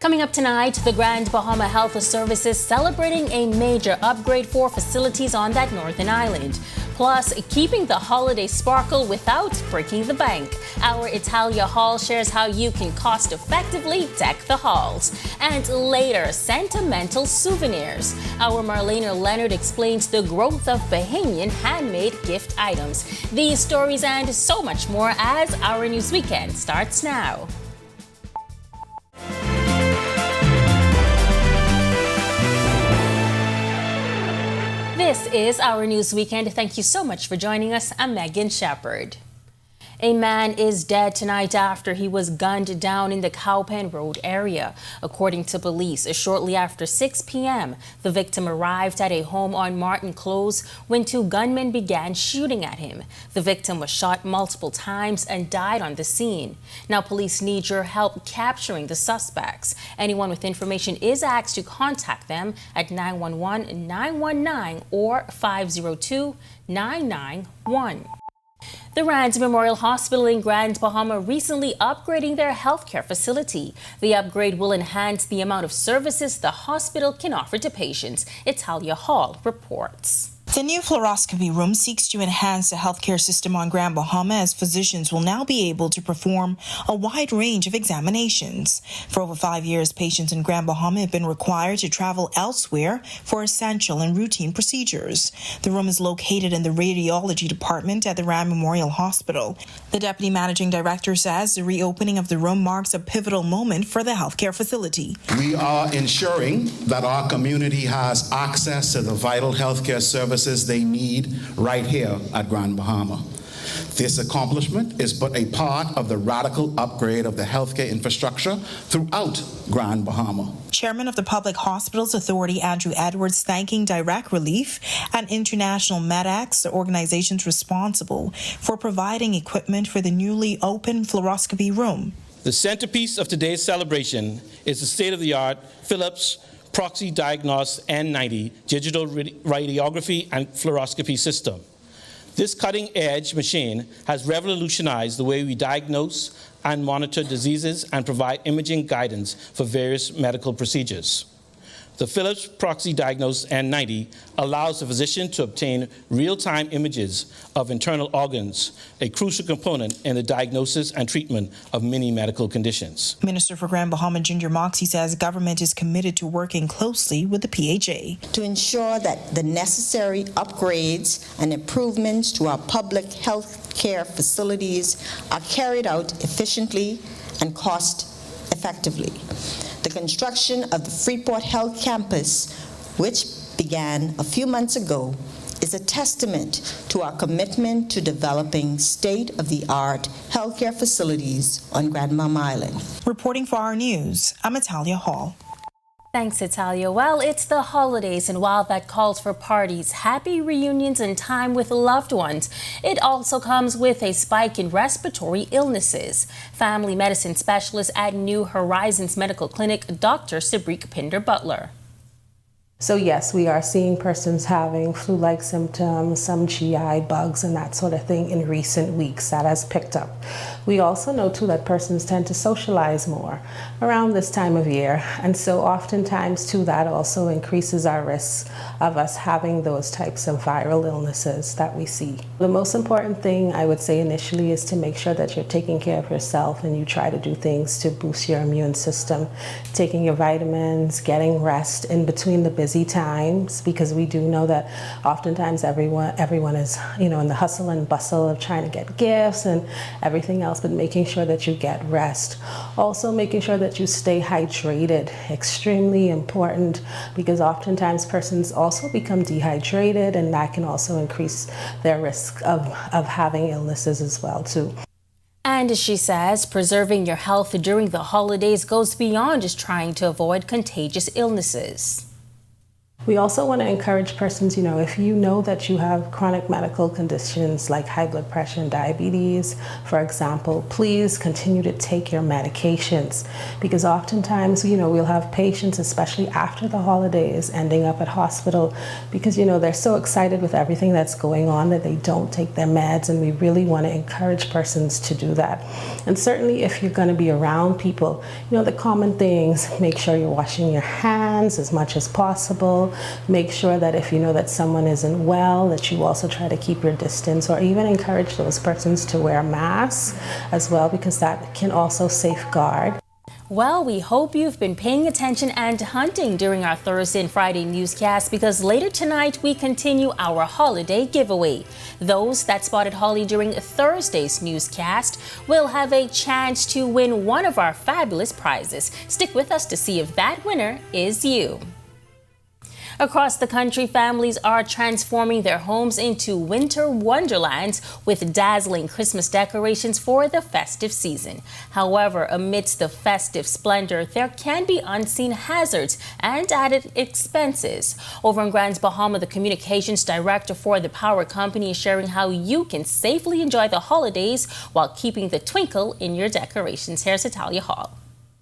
Coming up tonight, the Grand Bahama Health Services celebrating a major upgrade for facilities on that northern island. Plus, keeping the holiday sparkle without breaking the bank. Our Italia Hall shares how you can cost-effectively deck the halls. And later, sentimental souvenirs. Our Marlena Leonard explains the growth of Bahamian handmade gift items. These stories and so much more as Our News Weekend starts now. This is Our News Weekend. Thank you so much for joining us. I'm Megan Shepard. A man is dead tonight after he was gunned down in the Cowpen Road area. According to police, shortly after 6 p.m., the victim arrived at a home on Martin Close when two gunmen began shooting at him. The victim was shot multiple times and died on the scene. Now, police need your help capturing the suspects. Anyone with information is asked to contact them at 911-919 or 502-991. The Rand Memorial Hospital in Grand Bahama recently upgrading their healthcare facility. The upgrade will enhance the amount of services the hospital can offer to patients. Italia Hall reports. The new fluoroscopy room seeks to enhance the healthcare system on Grand Bahama as physicians will now be able to perform a wide range of examinations. For over 5 years, patients in Grand Bahama have been required to travel elsewhere for essential and routine procedures. The room is located in the radiology department at the Rand Memorial Hospital. The deputy managing director says the reopening of the room marks a pivotal moment for the healthcare facility. We are ensuring that our community has access to the vital healthcare services they need right here at Grand Bahama. This accomplishment is but a part of the radical upgrade of the healthcare infrastructure throughout Grand Bahama. Chairman of the Public Hospitals Authority, Andrew Edwards, thanking Direct Relief and International MedX, the organizations responsible for providing equipment for the newly opened fluoroscopy room. The centerpiece of today's celebration is the state-of-the-art Philips Proxy Diagnos N90 digital radiography and fluoroscopy system. This cutting-edge machine has revolutionized the way we diagnose and monitor diseases and provide imaging guidance for various medical procedures. The Philips Proxy Diagnos N90 allows the physician to obtain real-time images of internal organs, a crucial component in the diagnosis and treatment of many medical conditions. Minister for Grand Bahama Ginger Moxie says government is committed to working closely with the PHA to ensure that the necessary upgrades and improvements to our public health care facilities are carried out efficiently and cost effectively. The construction of the Freeport Health Campus, which began a few months ago, is a testament to our commitment to developing state-of-the-art healthcare facilities on Grand Bahama Island. Reporting for Our News, I'm Italia Hall. Thanks, Italia. Well, it's the holidays, and while that calls for parties, happy reunions, and time with loved ones, it also comes with a spike in respiratory illnesses. Family medicine specialist at New Horizons Medical Clinic, Dr. Sabrique Pinder-Butler. So yes, we are seeing persons having flu-like symptoms, some GI bugs and that sort of thing in recent weeks. That has picked up. We also know too that persons tend to socialize more around this time of year. And so oftentimes too that also increases our risk of us having those types of viral illnesses that we see. The most important thing I would say initially is to make sure that you're taking care of yourself and you try to do things to boost your immune system, taking your vitamins, getting rest in between the busy times, because we do know that oftentimes everyone is, in the hustle and bustle of trying to get gifts and everything else, but making sure that you get rest. Also making sure that you stay hydrated, extremely important, because oftentimes persons also become dehydrated and that can also increase their risk of having illnesses as well too. And she says preserving your health during the holidays goes beyond just trying to avoid contagious illnesses. We also want to encourage persons, if you know that you have chronic medical conditions like high blood pressure and diabetes, for example, please continue to take your medications, because oftentimes, we'll have patients, especially after the holidays, ending up at hospital because, they're so excited with everything that's going on that they don't take their meds, and we really want to encourage persons to do that. And certainly if you're going to be around people, the common things, make sure you're washing your hands as much as possible. Make sure that if you know that someone isn't well, that you also try to keep your distance, or even encourage those persons to wear masks as well, because that can also safeguard. Well, we hope you've been paying attention and hunting during our Thursday and Friday newscast, because later tonight we continue our holiday giveaway. Those that spotted Holly during Thursday's newscast will have a chance to win one of our fabulous prizes. Stick with us to see if that winner is you. Across the country, families are transforming their homes into winter wonderlands with dazzling Christmas decorations for the festive season. However, amidst the festive splendor, there can be unseen hazards and added expenses. Over in Grand Bahama, the communications director for the power company is sharing how you can safely enjoy the holidays while keeping the twinkle in your decorations. Here's Italia Hall.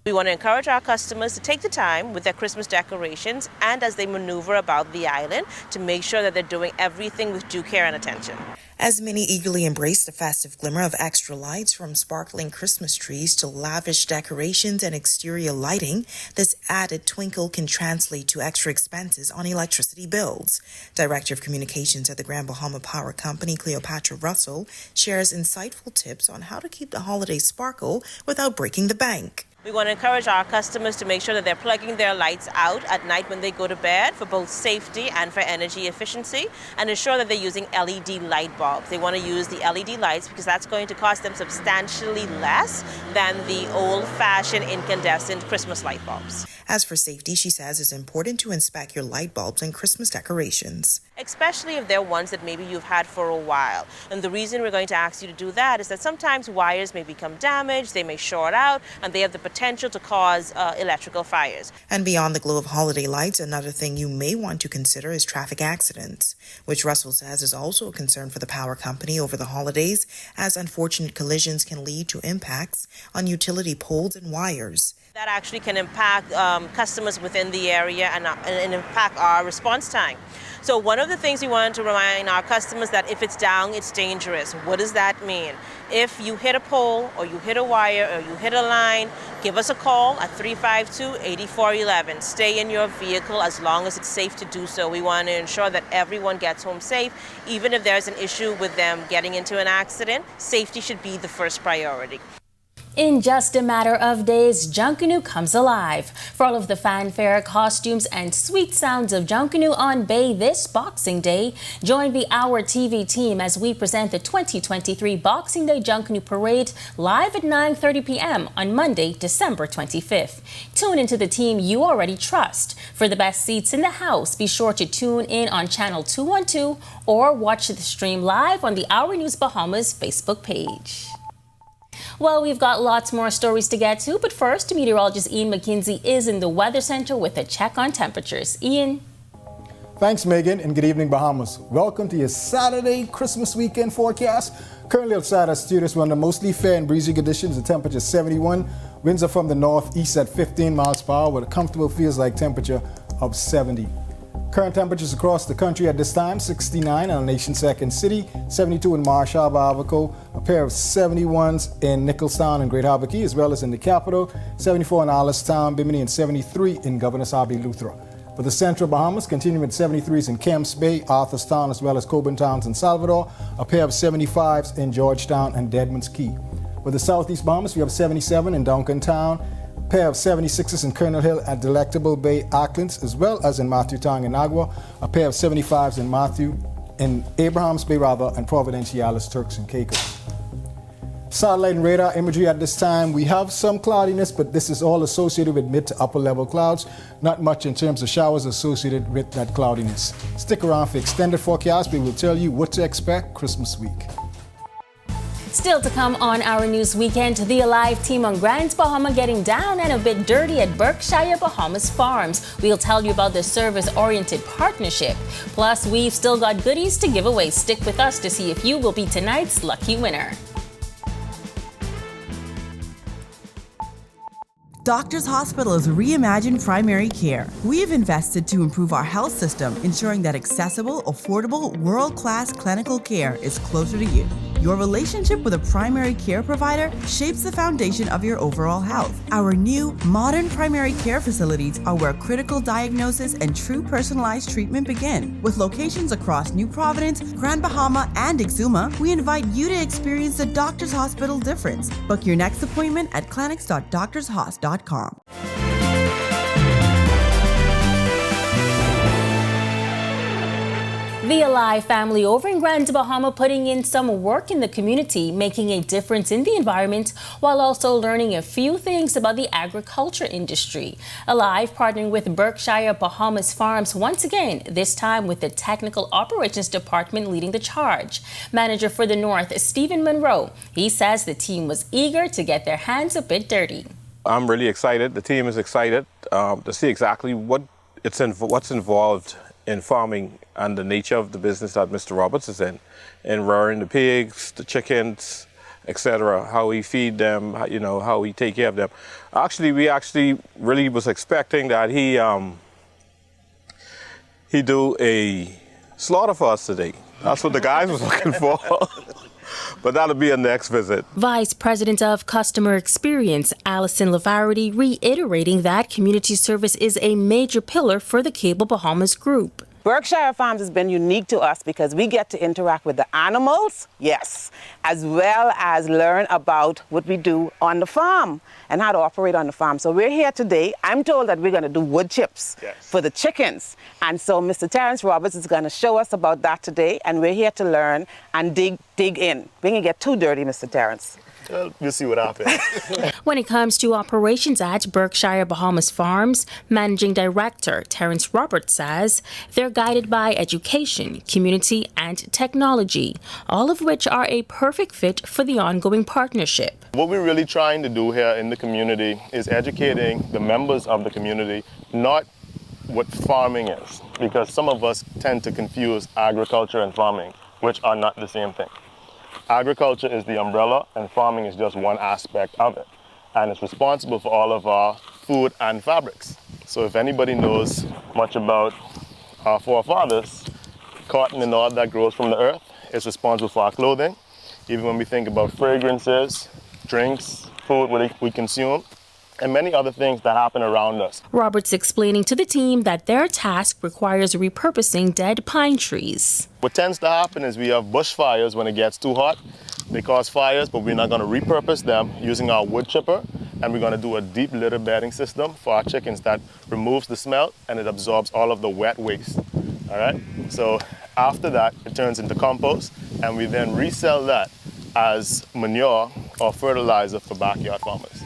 We want to encourage our customers to take the time with their Christmas decorations and as they maneuver about the island to make sure that they're doing everything with due care and attention. As many eagerly embrace the festive glimmer of extra lights, from sparkling Christmas trees to lavish decorations and exterior lighting, this added twinkle can translate to extra expenses on electricity bills. Director of Communications at the Grand Bahama Power Company, Cleopatra Russell, shares insightful tips on how to keep the holiday sparkle without breaking the bank. We want to encourage our customers to make sure that they're plugging their lights out at night when they go to bed for both safety and for energy efficiency, and ensure that they're using LED light bulbs. They want to use the LED lights because that's going to cost them substantially less than the old-fashioned incandescent Christmas light bulbs. As for safety, she says it's important to inspect your light bulbs and Christmas decorations, especially if they're ones that maybe you've had for a while. And the reason we're going to ask you to do that is that sometimes wires may become damaged, they may short out, and they have the potential to cause electrical fires. And beyond the glow of holiday lights, another thing you may want to consider is traffic accidents, which Russell says is also a concern for the power company over the holidays, as unfortunate collisions can lead to impacts on utility poles and wires. That actually can impact customers within the area and impact our response time. So one of the things we wanted to remind our customers that if it's down, it's dangerous. What does that mean? If you hit a pole or you hit a wire or you hit a line, give us a call at 352-8411. Stay in your vehicle as long as it's safe to do so. We want to ensure that everyone gets home safe. Even if there's an issue with them getting into an accident, safety should be the first priority. In just a matter of days, Junkanoo comes alive. For all of the fanfare, costumes, and sweet sounds of Junkanoo on Bay this Boxing Day, join the Our TV team as we present the 2023 Boxing Day Junkanoo Parade live at 9:30 p.m. on Monday, December 25th. Tune into the team you already trust. For the best seats in the house, be sure to tune in on Channel 212 or watch the stream live on the Our News Bahamas Facebook page. Well, we've got lots more stories to get to, but first, meteorologist Ian McKinsey is in the Weather Center with a check on temperatures. Ian. Thanks, Megan, and good evening, Bahamas. Welcome to your Saturday Christmas weekend forecast. Currently outside our studios, we're under mostly fair and breezy conditions. The temperature is 71. Winds are from the northeast at 15 miles per hour with a comfortable feels-like temperature of 70. Current temperatures across the country at this time: 69 in our nation's second city, 72 in Marsh Harbor, Abaco, a pair of 71s in Nicholstown and Great Harbor Key, as well as in the capital, 74 in Allenstown, Bimini, and 73 in Governor's Harbor, Luther. For the central Bahamas, continuing with 73s in Kemps Bay, Arthurstown, as well as Coburn Towns and Salvador, a pair of 75s in Georgetown and Deadman's Key. For the southeast Bahamas, we have 77 in Duncantown, pair of 76s in Colonel Hill at Delectable Bay, Auckland, as well as in Matthew Town and Agua, a pair of 75s in Abrahams Bay, and Providenciales, Turks and Caicos. Satellite and radar imagery at this time, we have some cloudiness, but this is all associated with mid to upper level clouds. Not much in terms of showers associated with that cloudiness. Stick around for extended forecast. We will tell you what to expect Christmas week. Still to come on our news weekend, the Alive team on Grand Bahama getting down and a bit dirty at Berkshire Bahamas Farms. We'll tell you about the service-oriented partnership. Plus, we've still got goodies to give away. Stick with us to see if you will be tonight's lucky winner. Doctors Hospital is reimagined primary care. We've invested to improve our health system, ensuring that accessible, affordable, world-class clinical care is closer to you. Your relationship with a primary care provider shapes the foundation of your overall health. Our new, modern primary care facilities are where critical diagnosis and true personalized treatment begin. With locations across New Providence, Grand Bahama, and Exuma, we invite you to experience the Doctors Hospital difference. Book your next appointment at clinics.doctorshos.com. The Alive family over in Grand Bahama putting in some work in the community, making a difference in the environment while also learning a few things about the agriculture industry. Alive partnering with Berkshire Bahamas Farms once again, this time with the Technical Operations Department leading the charge. Manager for the North, Stephen Monroe, he says the team was eager to get their hands a bit dirty. I'm really excited. The team is excited to see exactly what's involved in farming and the nature of the business that Mr. Roberts is in rearing the pigs, the chickens, etc. How we feed them, how we take care of them. We actually really was expecting that he do a slaughter for us today. That's what the guys was looking for. But that'll be a next visit. Vice President of Customer Experience, Allison Lavarity, reiterating that community service is a major pillar for the Cable Bahamas Group. Berkshire Farms has been unique to us because we get to interact with the animals, yes, as well as learn about what we do on the farm and how to operate on the farm. So we're here today. I'm told that we're going to do wood chips for the chickens. And so Mr. Terrence Roberts is going to show us about that today. And we're here to learn and dig in. We can get too dirty, Mr. Terrence. We'll see what happens. When it comes to operations at Berkshire Bahamas Farms, Managing Director Terrence Roberts says they're guided by education, community, and technology, all of which are a perfect fit for the ongoing partnership. What we're really trying to do here in the community is educating the members of the community, not what farming is, because some of us tend to confuse agriculture and farming, which are not the same thing. Agriculture is the umbrella and farming is just one aspect of it. And it's responsible for all of our food and fabrics. So if anybody knows much about our forefathers, cotton and all that grows from the earth is responsible for our clothing. Even when we think about fragrances, drinks, food we consume, and many other things that happen around us. Roberts explaining to the team that their task requires repurposing dead pine trees. What tends to happen is we have bushfires when it gets too hot. They cause fires, but we're not going to repurpose them using our wood chipper, and we're going to do a deep litter bedding system for our chickens that removes the smell and it absorbs all of the wet waste. All right? So after that, it turns into compost, and we then resell that as manure or fertilizer for backyard farmers.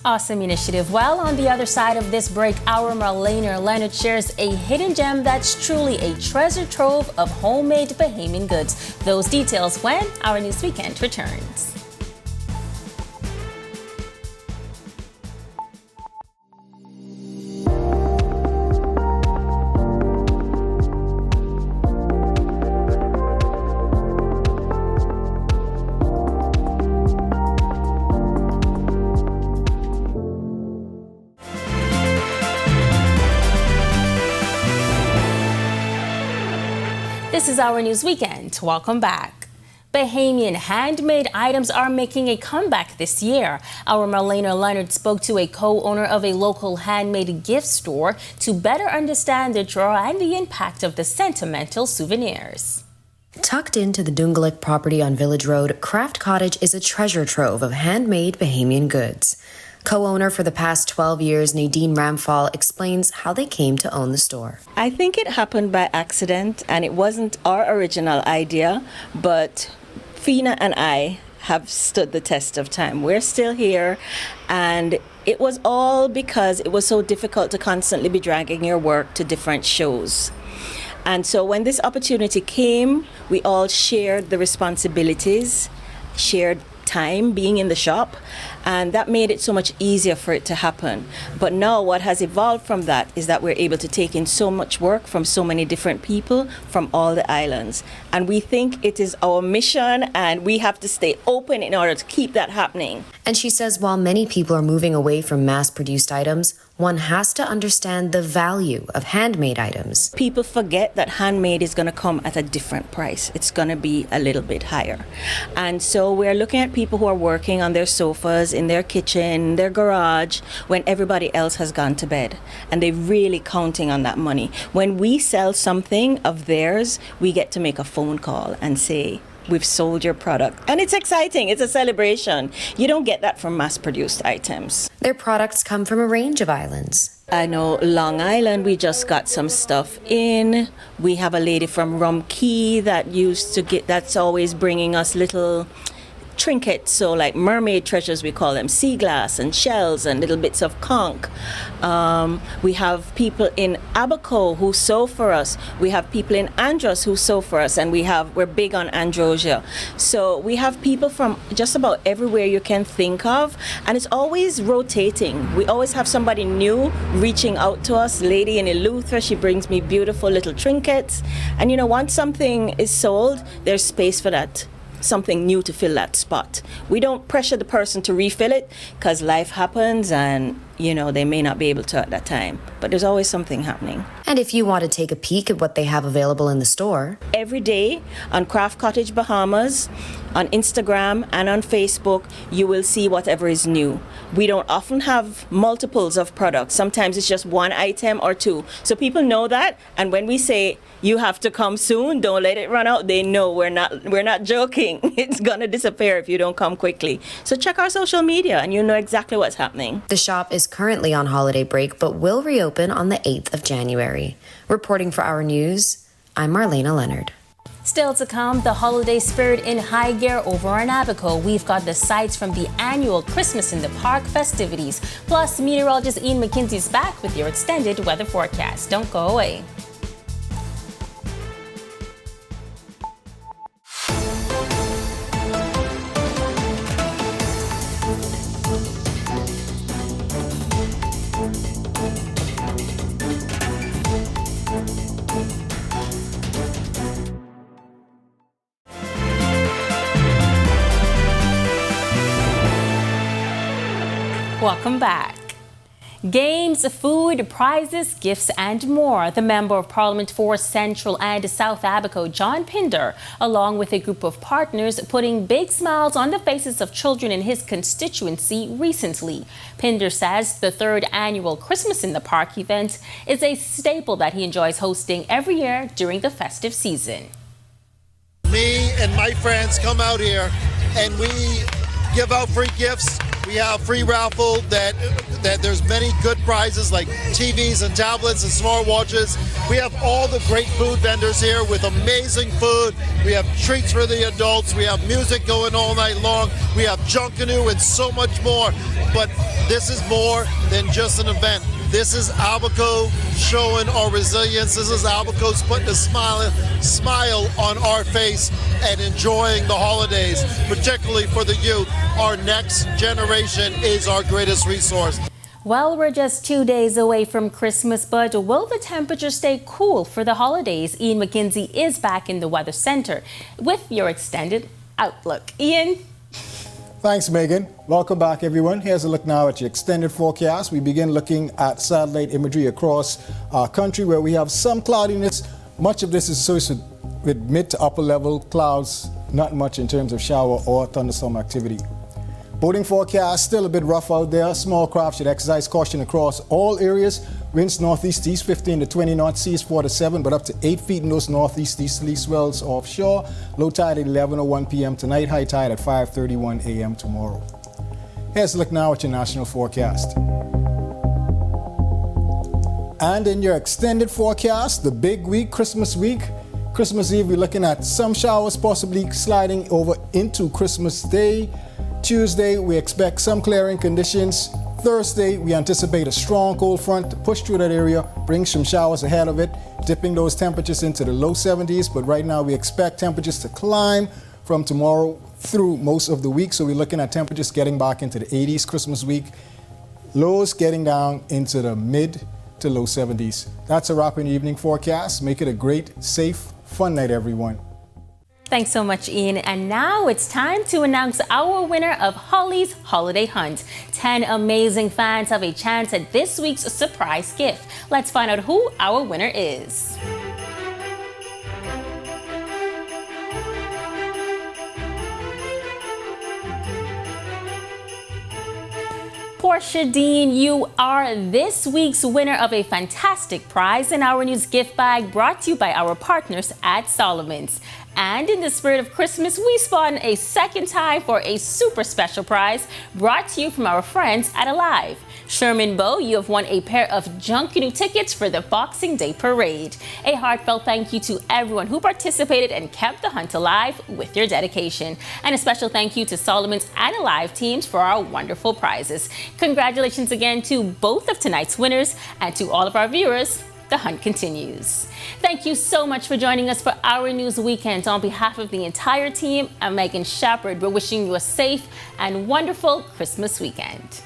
Awesome initiative. Well, on the other side of this break, our Marlena Leonard shares a hidden gem that's truly a treasure trove of homemade Bahamian goods. Those details when our News Weekend returns. This is our News Weekend. Welcome back. Bahamian handmade items are making a comeback this year. Our Marlena Leonard spoke to a co-owner of a local handmade gift store to better understand the draw and the impact of the sentimental souvenirs. Tucked into the Dungalik property on Village Road, Craft Cottage is a treasure trove of handmade Bahamian goods. Co-owner for the past 12 years, Nadine Ramphal, explains how they came to own the store. I think it happened by accident, and it wasn't our original idea, but Fina and I have stood the test of time. We're still here, and it was all because it was so difficult to constantly be dragging your work to different shows. And so when this opportunity came, we all shared the responsibilities, shared time being in the shop, and that made it so much easier for it to happen. But now what has evolved from that is that we're able to take in so much work from so many different people from all the islands. And we think it is our mission, and we have to stay open in order to keep that happening. And she says while many people are moving away from mass-produced items, one has to understand the value of handmade items. People forget that handmade is going to come at a different price. It's going to be a little bit higher. And so we're looking at people who are working on their sofas, in their kitchen, their garage, when everybody else has gone to bed. And they're really counting on that money. When we sell something of theirs, we get to make a phone call and say, we've sold your product. And it's exciting. It's a celebration. You don't get that from mass-produced items. Their products come from a range of islands. I know Long Island, we just got some stuff in. We have a lady from Rum Key that's always bringing us little trinkets, so like mermaid treasures, we call them, sea glass and shells and little bits of conch. We have people in Abaco who sew for us. We have people in Andros who sew for us, and we're big on Androsia. So we have people from just about everywhere you can think of, and it's always rotating. We always have somebody new reaching out to us. Lady in Eleuthera, she brings me beautiful little trinkets. And once something is sold, there's space for that. Something new to fill that spot. We don't pressure the person to refill it because life happens and they may not be able to at that time, but there's always something happening. And if you want to take a peek at what they have available in the store, every day on Craft Cottage Bahamas, on Instagram and on Facebook, you will see whatever is new. We don't often have multiples of products. Sometimes it's just one item or two. So people know that, and when we say you have to come soon, don't let it run out, they know we're not joking. It's gonna disappear if you don't come quickly. So check our social media and you know exactly what's happening. The shop is currently on holiday break but will reopen on the 8th of January. Reporting for Our News, I'm Marlena Leonard. Still to come, the holiday spirit in high gear over in Abaco. We've got the sights from the annual Christmas in the Park festivities. Plus, meteorologist Ian McKenzie's back with your extended weather forecast. Don't go away. Welcome back. Games, food, prizes, gifts, and more. The Member of Parliament for Central and South Abaco, John Pinder, along with a group of partners, putting big smiles on the faces of children in his constituency recently. Pinder says the third annual Christmas in the Park event is a staple that he enjoys hosting every year during the festive season. Me and my friends come out here and we give out free gifts. We have free raffle that there's many good prizes like TVs and tablets and smartwatches. We have all the great food vendors here with amazing food. We have treats for the adults. We have music going all night long. We have Junkanoo and so much more. But this is more than just an event. This is Abaco showing our resilience. This is Abaco's putting a smile on our face and enjoying the holidays, particularly for the youth. Our next generation is our greatest resource. Well, we're just 2 days away from Christmas, but will the temperature stay cool for the holidays? Ian McKenzie is back in the Weather Center with your extended outlook. Ian? Thanks, Megan. Welcome back, everyone. Here's a look now at your extended forecast. We begin looking at satellite imagery across our country where we have some cloudiness. Much of this is associated with mid to upper level clouds, not much in terms of shower or thunderstorm activity. Boating forecast still a bit rough out there. Small craft should exercise caution across all areas. Winds northeast-east 15 to 20 knots, seas 4 to 7, but up to 8 feet in those northeast-easterly swells offshore. Low tide at 11:01 p.m. tonight, high tide at 5:31 a.m. tomorrow. Here's a look now at your national forecast. And in your extended forecast, the big week, Christmas week, Christmas Eve, we're looking at some showers possibly sliding over into Christmas Day. Tuesday, we expect some clearing conditions. Thursday, we anticipate a strong cold front to push through that area, bring some showers ahead of it, dipping those temperatures into the low 70s. But right now, we expect temperatures to climb from tomorrow through most of the week. So we're looking at temperatures getting back into the 80s Christmas week. Lows getting down into the mid to low 70s. That's a wrap in the evening forecast. Make it a great, safe, fun night, everyone. Thanks so much, Ian. And now it's time to announce our winner of Holly's Holiday Hunt. 10 amazing fans have a chance at this week's surprise gift. Let's find out who our winner is. Portia Dean, you are this week's winner of a fantastic prize in Our News gift bag brought to you by our partners at Solomon's. And in the spirit of Christmas, we spun a second time for a super special prize brought to you from our friends at Alive. Sherman Bowe, you have won a pair of Junkanoo tickets for the Boxing Day Parade. A heartfelt thank you to everyone who participated and kept the hunt alive with your dedication. And a special thank you to Solomon's and Alive teams for our wonderful prizes. Congratulations again to both of tonight's winners, and to all of our viewers. The hunt continues. Thank you so much for joining us for Our News Weekend. On behalf of the entire team, I'm Megan Shepard. We're wishing you a safe and wonderful Christmas weekend.